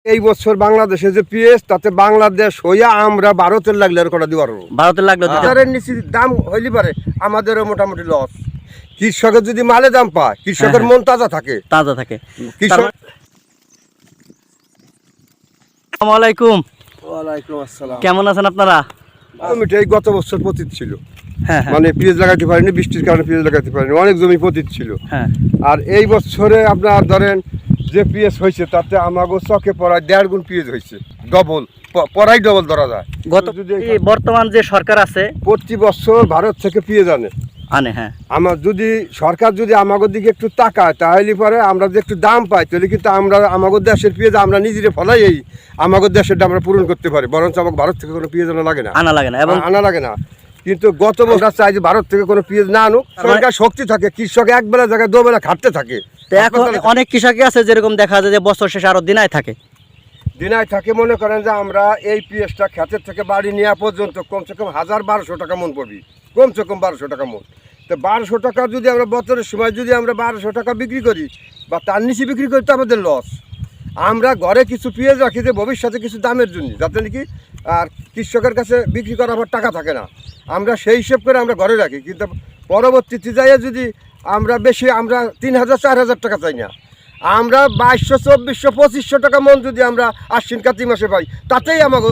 এই বছর বাংলাদেশে যে পিএস তাতে বাংলাদেশ হইয়া আমরা ভারতের লাগলে আর কটা দিবার ভারতের লাগলো বাজারের নিচে দাম হইলে পারে আমাদেরও মোটামুটি লস। কৃষকের যদি মালে দাম পায় কৃষকের মন তাজা থাকে কৃষক। আসসালামু আলাইকুম। ওয়ালাইকুম আসসালাম। কেমন আছেন আপনারা? জমিটা এই গত বছর পতিত ছিল, হ্যাঁ মানে পেঁয়াজ লাগাতে পারিনি, বৃষ্টির কারণে পেঁয়াজ লাগাতে পারিনি, অনেক জমি পতিত ছিল। হ্যাঁ, আর এই বছরে আপনার ধরেন যে পেঁয়াজ হয়েছে তাতে আমাগো চকে পড়ায় 1.5 গুণ পেঁয়াজ হয়েছে, ডবল পড়াই ডবল ধরা যায়। গত বর্তমান যে সরকার আছে প্রতি বছর ভারত থেকে পেঁয়াজ আনে। হ্যাঁ, আমার যদি সরকার যদি আমাগো দিকে একটু তাকায় তাহলে পরে আমরা যদি একটু দাম পাই তাহলে কিন্তু আমরা আমাগো দেশের পেঁয়াজ আমরা নিজেরে ফলাই আমাগো দেশের দাম আমরা পূরণ করতে পারি, বরঞ্চ আমাকে ভারত থেকে কোনো পেঁয়াজ আনা লাগে না এবং আনা লাগে না। কিন্তু গত বছর চাই যে ভারত থেকে কোনো পেঁয়াজ না আনুক, সরকার শক্তি থাকে, কৃষক একবেলা জায়গায় দুবেলা খাটতে থাকে। তো এখন অনেক কৃষকই আছে যেরকম দেখা যায় যে বছর শেষে আরো দিনায় থাকে। মনে করেন যে আমরা এই পেঁয়াজটা ক্ষেতের থেকে বাড়ি নেওয়া পর্যন্ত কমসে কম 1200 টাকা মন পড়বি, কমসে কম 1200 টাকা মন। তো 1200 টাকা যদি আমরা বছরের সময় যদি আমরা 1200 টাকা বিক্রি করি বা তার নিচে বিক্রি করি তো আমাদের লস। আমরা ঘরে কিছু পেঁয়াজ রাখি যে ভবিষ্যতে কিছু দামের জন্য, যাতে নাকি আর কৃষকের কাছে বিক্রি করার আমার টাকা থাকে না, আমরা সেই হিসেব করে আমরা ঘরে রাখি। কিন্তু পরবর্তীতে যাইয়া যদি আমরা বেশি আমরা 3000 4000 টাকা চাই না, আমরা 2200 2400 2500 টাকা মন যদি আমরা আশ্বিন কার্তিক মাসে পাই তাতেই আমাকে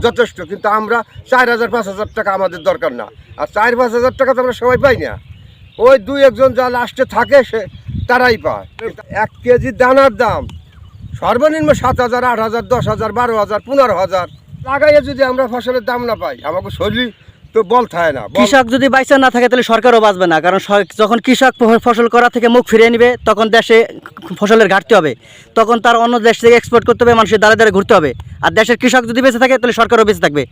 যথেষ্ট। কিন্তু আমরা 4000 5000 টাকা আমাদের দরকার না, আর 4-5 হাজার টাকা তো আমরা সবাই পাই না, ওই 2-1 জন যা লাস্টে থাকে সে তারাই পায়। 1 কেজি দানার দাম সর্বনিম্ন 7000 8000 10000 12000 15000 লাগাইয়ে যদি আমরা ফসলের দাম না পাই আমাকে শরীর তো বল থাকে না। কৃষক যদি বাইচা না থাকে তাহলে সরকারও বাঁচবে না, কারণ যখন কৃষক ফসল করা থেকে মুখ ফিরিয়ে নিবে তখন দেশে ফসলের ঘাটতি হবে, তখন তার অন্য দেশ থেকে এক্সপোর্ট করতে হবে, মানুষের দ্বারে দ্বারে ঘুরতে হবে। আর দেশের কৃষক যদি বেঁচে থাকে তাহলে সরকারও বেঁচে থাকবে।